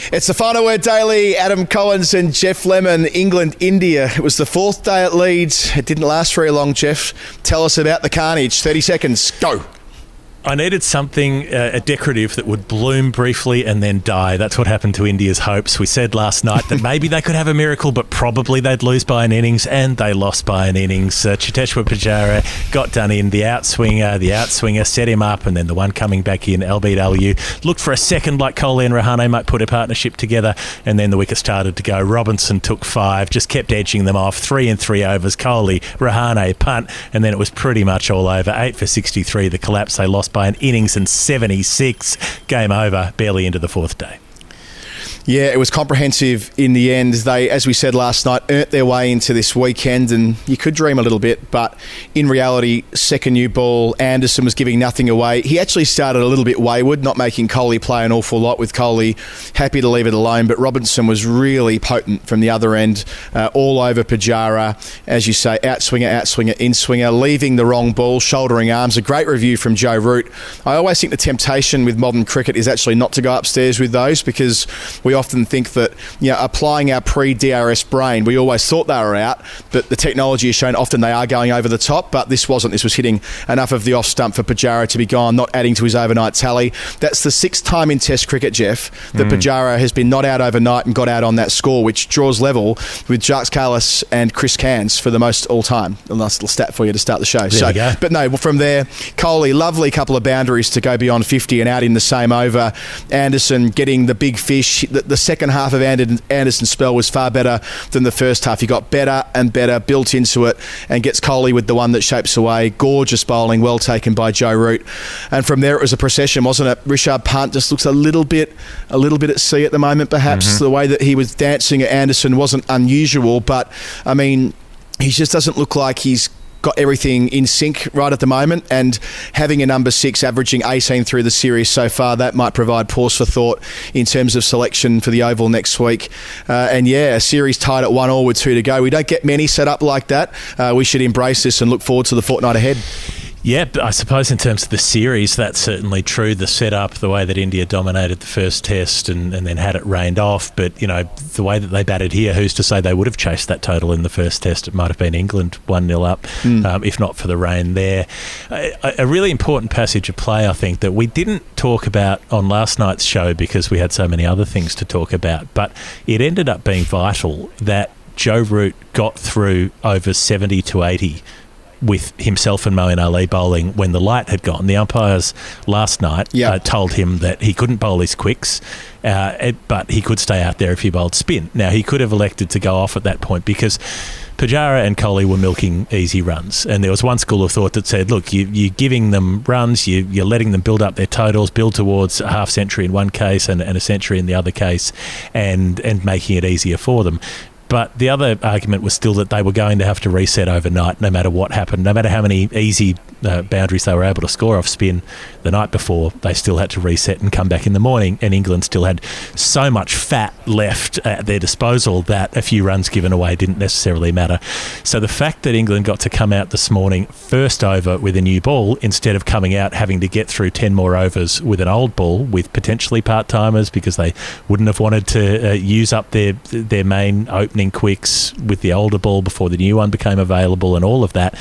It's the Final Word Daily. Adam Collins and Geoff Lemon, England, India. It was the fourth day at Leeds. It didn't last very long, Geoff. Tell us about the carnage. 30 seconds. Go. I needed something decorative that would bloom briefly and then die. That's what happened to India's hopes. We said last night that maybe they could have a miracle, but probably they'd lose by an innings, and they lost by an innings. Cheteshwar Pujara got done in. The outswinger set him up, and then the one coming back in, LBW, looked for a second like Kohli and Rahane might put a partnership together, and then the wicket started to go. Robinson took 5, just kept edging them off. 3 in 3 overs. Kohli, Rahane, Pant, and then it was pretty much all over. 8 for 63. The collapse, they lost by an innings and 76. Game over, barely into the fourth day. Yeah, it was comprehensive in the end. They, as we said last night, earned their way into this weekend, and you could dream a little bit, but in reality, second new ball, Anderson was giving nothing away. He actually started a little bit wayward, not making Kohli play an awful lot, with Kohli happy to leave it alone, but Robinson was really potent from the other end, all over Pujara, as you say, outswinger, in-swinger, leaving the wrong ball, shouldering arms. A great review from Joe Root. I always think the temptation with modern cricket is actually not to go upstairs with those, because we often think that, applying our pre-DRS brain, we always thought they were out, but the technology has shown often they are going over the top, but this wasn't. This was hitting enough of the off stump for Pujara to be gone, not adding to his overnight tally. That's the 6th time in Test cricket, Geoff, that Pujara has been not out overnight and got out on that score, which draws level with Jacques Kallis and Chris Cairns for the most all-time. A nice little stat for you to start the show. There we go. But no, from there, Kohli, lovely couple of boundaries to go beyond 50 and out in the same over. Anderson getting the big fish. The second half of Anderson's spell was far better than the first half. He got better and better, built into it, and gets Kohli with the one that shapes away. Gorgeous bowling, well taken by Joe Root. And from there, it was a procession, wasn't it? Rishabh Pant just looks a little bit at sea at the moment, perhaps. The way that he was dancing at Anderson wasn't unusual, but, I mean, he just doesn't look like he's got everything in sync right at the moment, and having a number 6 averaging 18 through the series so far, that might provide pause for thought in terms of selection for the Oval next week. A series tied at 1-1 with 2 to go. We don't get many set up like that. We should embrace this and look forward to the fortnight ahead. Yeah, but I suppose in terms of the series, that's certainly true. The setup, the way that India dominated the first test and then had it rained off. But, the way that they batted here, who's to say they would have chased that total in the first test? It might have been England 1-0 up, if not for the rain there. A really important passage of play, I think, that we didn't talk about on last night's show because we had so many other things to talk about. But it ended up being vital that Joe Root got through over 70 to 80 with himself and Moeen Ali bowling when the light had gone. The umpires last night told him that he couldn't bowl his quicks, but he could stay out there if he bowled spin. Now, he could have elected to go off at that point because Pujara and Kohli were milking easy runs, and there was one school of thought that said, look, you're giving them runs, you're letting them build up their totals, build towards a half century in one case and a century in the other case, and making it easier for them. But the other argument was still that they were going to have to reset overnight no matter what happened. No matter how many easy boundaries they were able to score off spin the night before, they still had to reset and come back in the morning, and England still had so much fat left at their disposal that a few runs given away didn't necessarily matter. So the fact that England got to come out this morning first over with a new ball instead of coming out having to get through 10 more overs with an old ball with potentially part-timers because they wouldn't have wanted to use up their main opening quicks with the older ball before the new one became available and all of that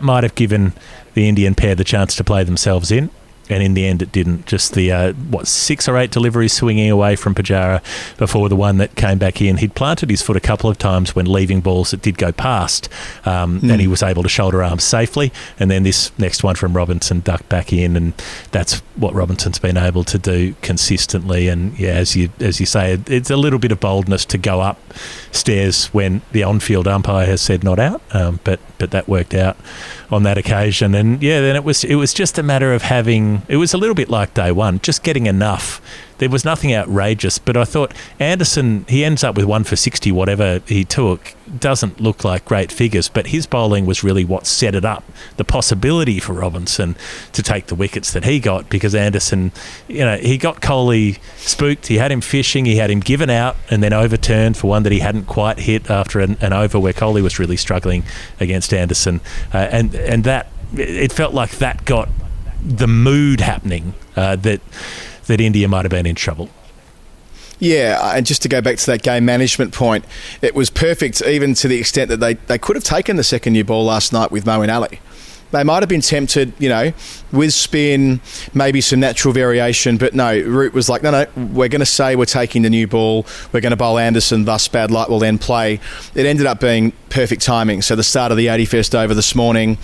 might have given the Indian pair the chance to play themselves in. And in the end, it didn't. Just the, 6 or 8 deliveries swinging away from Pujara before the one that came back in. He'd planted his foot a couple of times when leaving balls that did go past, and he was able to shoulder arms safely. And then this next one from Robinson ducked back in, and that's what Robinson's been able to do consistently. And, yeah, as you say, it's a little bit of boldness to go upstairs when the on-field umpire has said not out, but that worked out on that occasion. And, yeah, then it was just a matter of having... It was a little bit like day one, just getting enough. There was nothing outrageous, but I thought Anderson, he ends up with 1 for 60, whatever he took. Doesn't look like great figures, but his bowling was really what set it up, the possibility for Robinson to take the wickets that he got, because Anderson, he got Kohli spooked, he had him fishing, he had him given out and then overturned for one that he hadn't quite hit after an over where Kohli was really struggling against Anderson. And that, it felt like that got the mood happening that India might have been in trouble. Yeah, and just to go back to that game management point, it was perfect even to the extent that they could have taken the second new ball last night with Moeen Ali. They might have been tempted, with spin, maybe some natural variation, but no, Root was like, no, we're going to say we're taking the new ball, we're going to bowl Anderson, thus bad luck will then play. It ended up being perfect timing. So the start of the 81st over this morning,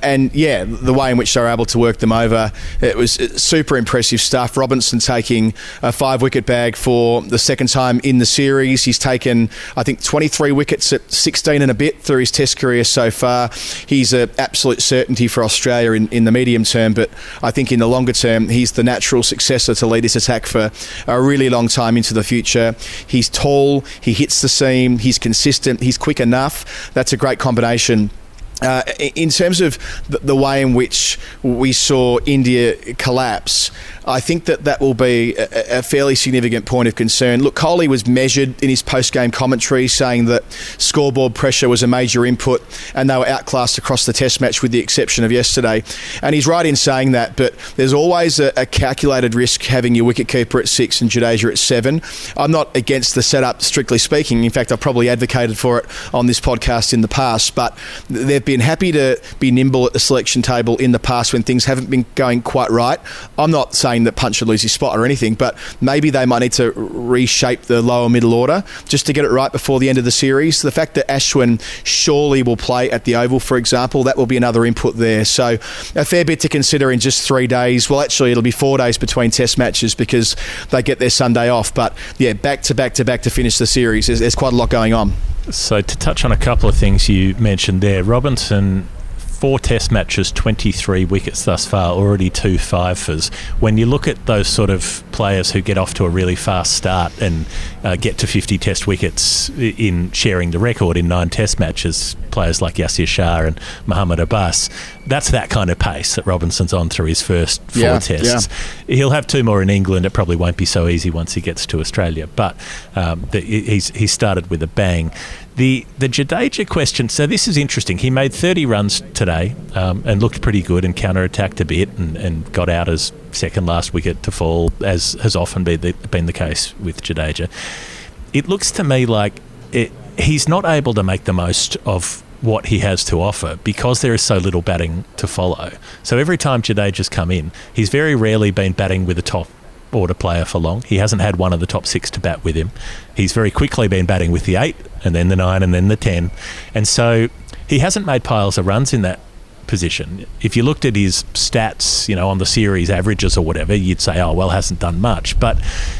and yeah, the way in which they were able to work them over, it was super impressive stuff. Robinson taking a 5-wicket bag for the second time in the series. He's taken, I think, 23 wickets at 16 and a bit through his test career so far. He's an absolute certainty for Australia in the medium term, but I think in the longer term, he's the natural successor to lead this attack for a really long time into the future. He's tall, he hits the seam, he's consistent, he's quick enough. That's a great combination. In terms of the way in which we saw India collapse, I think that will be a fairly significant point of concern. Look, Kohli was measured in his post-game commentary, saying that scoreboard pressure was a major input and they were outclassed across the test match with the exception of yesterday. And he's right in saying that, but there's always a calculated risk having your wicketkeeper at 6 and Jadeja at 7. I'm not against the setup, strictly speaking. In fact, I've probably advocated for it on this podcast in the past, but they've been happy to be nimble at the selection table in the past when things haven't been going quite right. I'm not saying that Pant should lose his spot or anything, but maybe they might need to reshape the lower middle order just to get it right before the end of the series. The fact that Ashwin surely will play at the Oval, for example, that will be another input there. So a fair bit to consider in just 3 days. Well, actually, it'll be 4 days between test matches because they get their Sunday off. But yeah, back to finish the series. There's quite a lot going on. So to touch on a couple of things you mentioned there, Robinson, 4 test matches, 23 wickets thus far, already 2 5-fers. When you look at those sort of players who get off to a really fast start and get to 50 test wickets in sharing the record in 9 test matches, players like Yasir Shah and Muhammad Abbas, that's that kind of pace that Robinson's on through his first 4 tests. Yeah. He'll have 2 more in England. It probably won't be so easy once he gets to Australia, but he's started with a bang. The Jadeja question, so this is interesting. He made 30 runs today and looked pretty good and counter-attacked a bit and got out as second last wicket to fall, as has often been the case with Jadeja. It looks to me like he's not able to make the most of what he has to offer because there is so little batting to follow. So every time Jadeja's come in, he's very rarely been batting with a top order player for long. He hasn't had one of the top 6 to bat with him. He's very quickly been batting with the 8 and then the 9 and then the 10. And so he hasn't made piles of runs in that position. If you looked at his stats, on the series averages or whatever, you'd say, oh, well, hasn't done much. But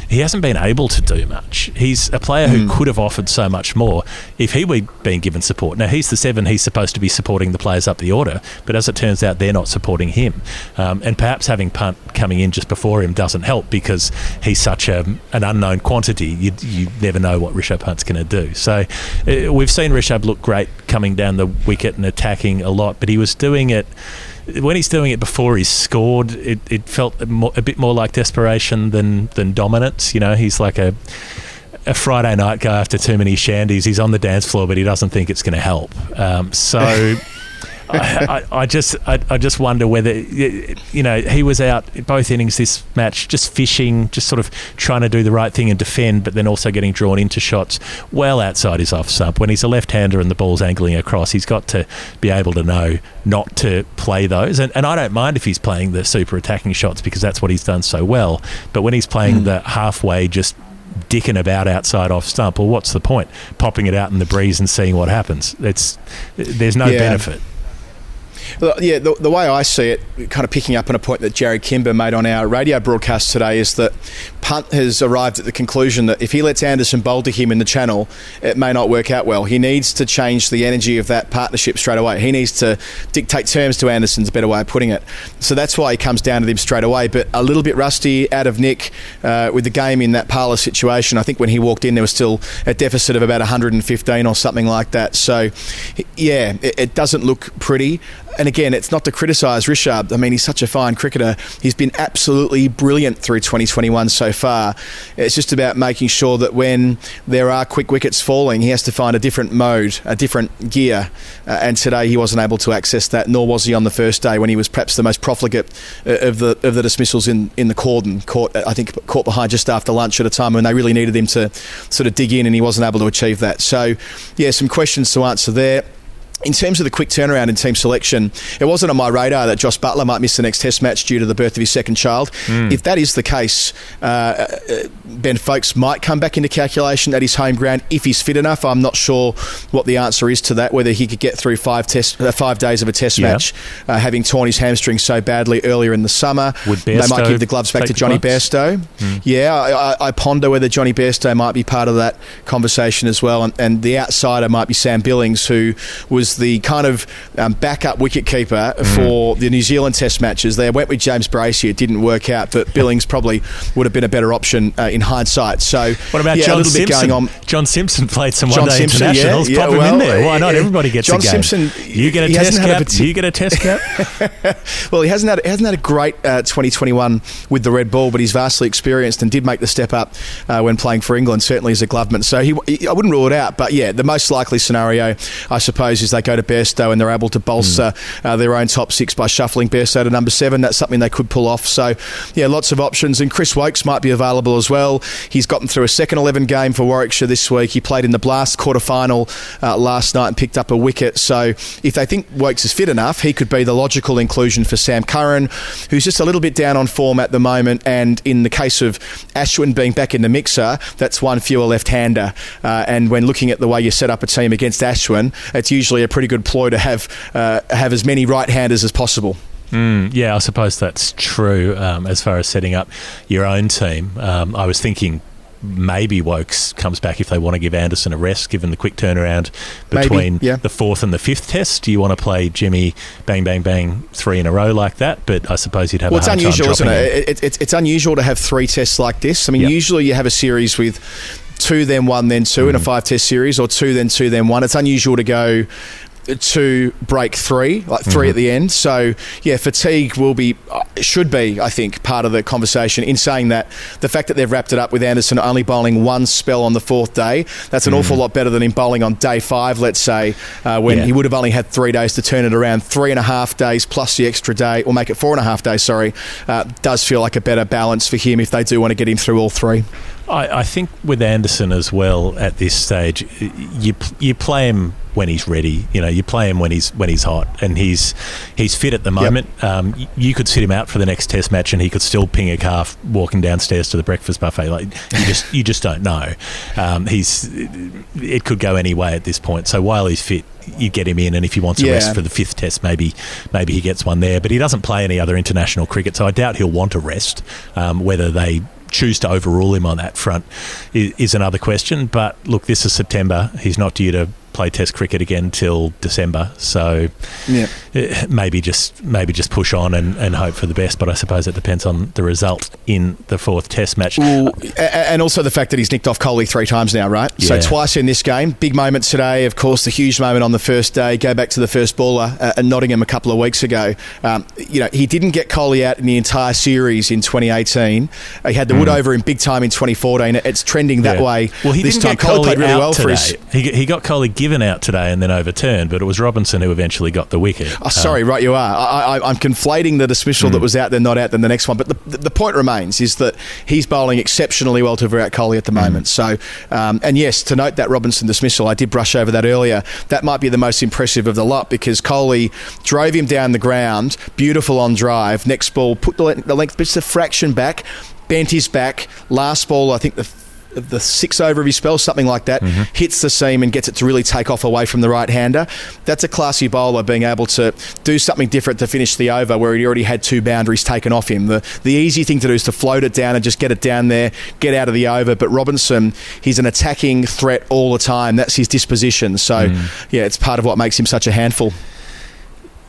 he hasn't been able to do much. He's a player who could have offered so much more if he were being given support. Now, he's the 7. He's supposed to be supporting the players up the order. But as it turns out, they're not supporting him. And perhaps having Pant coming in just before him doesn't help because he's such an unknown quantity. You never know what Rishabh Pant's going to do. So we've seen Rishabh look great coming down the wicket and attacking a lot, but he was doing it when he's doing it before he's scored. It felt a bit more like desperation than dominance. He's like a Friday night guy after too many shandies. He's on the dance floor, but he doesn't think it's going to help. So I just wonder whether he was out both innings this match just fishing, just sort of trying to do the right thing and defend, but then also getting drawn into shots well outside his off stump. When he's a left-hander and the ball's angling across, he's got to be able to know not to play those. And I don't mind if he's playing the super attacking shots because that's what he's done so well. But when he's playing the halfway just dicking about outside off stump, well, what's the point? Popping it out in the breeze and seeing what happens. There's no benefit. Yeah, the way I see it, kind of picking up on a point that Jared Kimber made on our radio broadcast today, is that Pant has arrived at the conclusion that if he lets Anderson bowl to him in the channel, it may not work out well. He needs to change the energy of that partnership straight away. He needs to dictate terms to Anderson's a better way of putting it. So that's why he comes down to him straight away, but a little bit rusty, out of nick with the game in that parlour situation. I think when he walked in, there was still a deficit of about 115 or something like that. So, yeah, it doesn't look pretty. And again, it's not to criticise Rishabh. I mean, he's such a fine cricketer. He's been absolutely brilliant through 2021 so far. It's just about making sure that when there are quick wickets falling, he has to find a different mode, a different gear. And today he wasn't able to access that, nor was he on the first day when he was perhaps the most profligate of the dismissals in the cordon. Caught behind just after lunch at a time when they really needed him to sort of dig in, and he wasn't able to achieve that. So, yeah, some questions to answer there. In terms of the quick turnaround in team selection, it wasn't on my radar that Josh Buttler might miss the next Test match due to the birth of his second child. If that is the case, Ben Foakes might come back into calculation at his home ground if he's fit enough. I'm not sure what the answer is to that, whether he could get through 5 days of a Test match, having torn his hamstring so badly earlier in the summer. They might give the gloves back to Johnny Bairstow. Yeah, I ponder whether Johnny Bairstow might be part of that conversation as well. And the outsider might be Sam Billings, who was the kind of backup wicketkeeper for the New Zealand Test matches. They went with James Bracey. It didn't work out, but Billings probably would have been a better option in hindsight. So, what about John Simpson? Going on. John Simpson played some one-day internationals. Pop him in there. Why not? Everybody gets John a game. Simpson, you get a test cap. You get a test cap. Well, he hasn't had a great 2021 with the red ball, but he's vastly experienced and did make the step up when playing for England, certainly as a gloveman. So I wouldn't rule it out. But yeah, the most likely scenario, I suppose, is they go to Bairstow and they're able to bolster their own top 6 by shuffling Bairstow to number 7. That's something they could pull off. So, yeah, lots of options. And Chris Woakes might be available as well. He's gotten through a second 11 game for Warwickshire this week. He played in the Blast quarter-final last night and picked up a wicket. So if they think Woakes is fit enough, he could be the logical inclusion for Sam Curran, who's just a little bit down on form at the moment. And in the case of Ashwin being back in the mixer, that's one fewer left-hander. And when looking at the way you set up a team against Ashwin, it's usually a pretty good ploy to have as many right-handers as possible. Yeah, I suppose that's true as far as setting up your own team. I was thinking maybe Woakes comes back if they want to give Anderson a rest, given the quick turnaround between the 4th and the 5th Test. Do you want to play Jimmy bang, bang, bang 3 in a row like that? But I suppose you'd have a hard time dropping unusual, isn't it? It's unusual to have 3 tests like this. I mean, usually you have a series with 2, then 1, then 2 in a 5-test series, or 2, then 2, then 1. It's unusual to go 2, break 3, like 3 at the end. So, yeah, fatigue should be, I think, part of the conversation. In saying that, the fact that they've wrapped it up with Anderson only bowling 1 spell on the 4th day, that's an awful lot better than him bowling on day 5, let's say, when he would have only had 3 days to turn it around. 3.5 days plus the extra day, or make it 4.5 days, does feel like a better balance for him if they do want to get him through all 3. I think with Anderson as well at this stage, you play him when he's ready. You know, you play him when he's hot, and he's fit at the moment. You could sit him out for the next Test match, and he could still ping a calf walking downstairs to the breakfast buffet. Like you just don't know. It could go any way at this point. So while he's fit, you get him in, and if he wants a rest for the 5th Test, maybe he gets one there. But he doesn't play any other international cricket, so I doubt he'll want a rest. Whether they choose to overrule him on that front is another question. But look, this is September. He's not due to play Test cricket again till December, so maybe just push on and hope for the best. But I suppose it depends on the result in the 4th Test match. And also the fact that he's nicked off Kohli 3 times now, right? So twice in this game. Big moment today, of course, the huge moment on the first day. Go back to the first bowler at Nottingham a couple of weeks ago. He didn't get Kohli out in the entire series in 2018. He had the wood over him big time in 2014. It's trending that way. Well, he this didn't time. get Kohli played really well today. for his. He got Kohli given out today and then overturned, but it was Robinson who eventually got the wicket. Sorry, right you are. I'm conflating the dismissal that was out then, not out then the next one. But the point remains is that he's bowling exceptionally well to Virat Kohli at the moment. So, and yes, to note that Robinson dismissal, I did brush over that earlier. That might be the most impressive of the lot because Kohli drove him down the ground, beautiful on drive. Next ball, put the length just a fraction back, bent his back. Last ball, I think the 6 over of his spell, something like that, hits the seam and gets it to really take off away from the right-hander. That's a classy bowler being able to do something different to finish the over where he already had 2 boundaries taken off him. The easy thing to do is to float it down and just get it down there, get out of the over. But Robinson, he's an attacking threat all the time. That's his disposition. So, it's part of what makes him such a handful.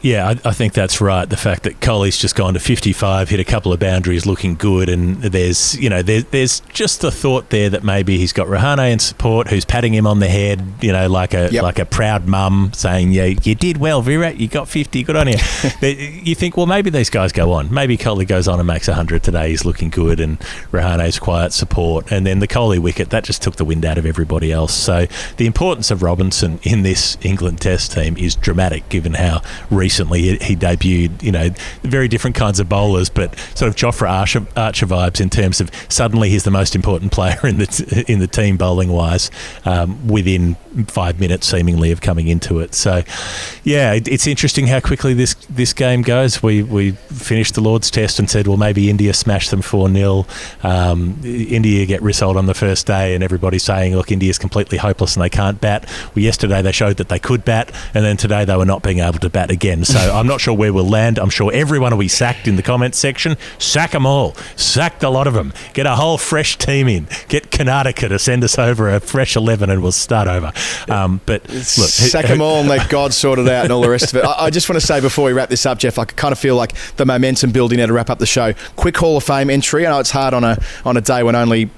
Yeah, I think that's right. The fact that Kohli's just gone to 55, hit a couple of boundaries, looking good, and there's just the thought there that maybe he's got Rahane in support, who's patting him on the head, like a proud mum saying, "Yeah, you did well, Virat. You got 50. Good on you." You think, well, maybe these guys go on. Maybe Kohli goes on and makes 100 today. He's looking good, and Rahane's quiet support, and then the Kohli wicket that just took the wind out of everybody else. So the importance of Robinson in this England Test team is dramatic, given how recently he debuted, very different kinds of bowlers, but sort of Jofra Archer vibes in terms of suddenly he's the most important player in the team bowling wise within 5 minutes seemingly of coming into it. So yeah, it's interesting how quickly this game goes. We finished the Lord's Test and said, well, maybe India smash them 4-0. India get rissoled on the first day and everybody's saying, look, India's completely hopeless and they can't bat. Well, yesterday they showed that they could bat, and then today they were not being able to bat again. So I'm not sure where we'll land. I'm sure everyone will be sacked in the comments section. Sack them all. Sack the lot of them. Get a whole fresh team in. Get Karnataka to send us over a fresh 11 and we'll start over. But look, sack them all and let God sort it out and all the rest of it. I just want to say before we wrap this up, Geoff, I kind of feel like the momentum building now to wrap up the show. Quick Hall of Fame entry. I know it's hard on a day when only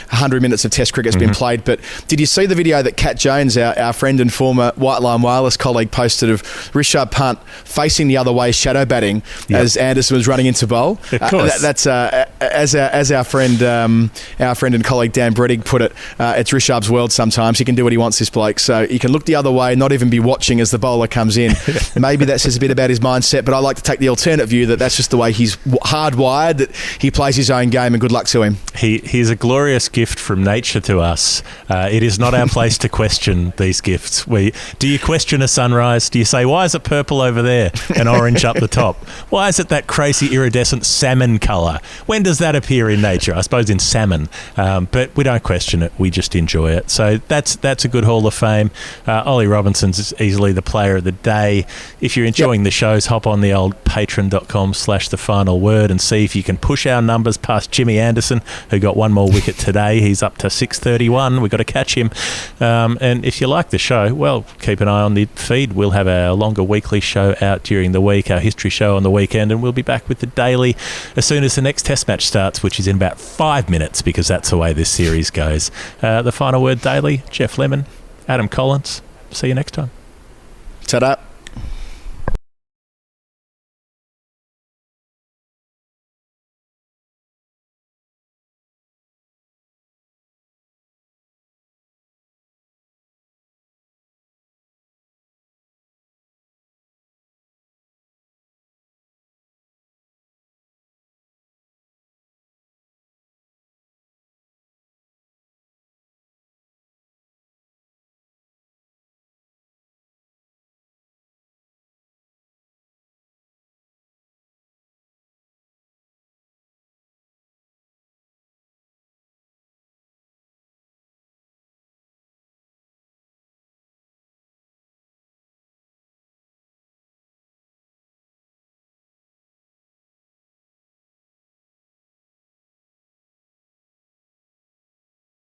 100 minutes of Test cricket's been played, but did you see the video that Cat Jones, our friend and former White Line Wireless colleague, posted of Rishabh Pant facing the other way, shadow batting as Anderson was running into bowl? Of course. That's as our friend and colleague Dan Brettig put it, it's Rishabh's world sometimes. He can do what he wants, this bloke. So he can look the other way, not even be watching as the bowler comes in. Maybe that says a bit about his mindset, but I like to take the alternate view that that's just the way he's hardwired, that he plays his own game, and good luck to him. He's a glorious gift from nature to us. It is not our place to question these gifts. Do you question a sunrise? Do you say, why is it purple over there and orange up the top? Why is it that crazy iridescent salmon colour? When does that appear in nature? I suppose in salmon. But we don't question it. We just enjoy it. So that's a good Hall of Fame. Ollie Robinson's easily the player of the day. If you're enjoying the shows, hop on the old patreon.com/thefinalword and see if you can push our numbers past Jimmy Anderson, who got one more wicket today. He's up to 631. We've got to catch him. And if you like the show, well, keep an eye on the feed. We'll have our longer weekly show out during the week, our history show on the weekend, and we'll be back with the daily as soon as the next Test match starts, which is in about 5 minutes, because that's the way this series goes. The Final Word Daily, Geoff Lemon, Adam Collins. See you next time. Ta-da.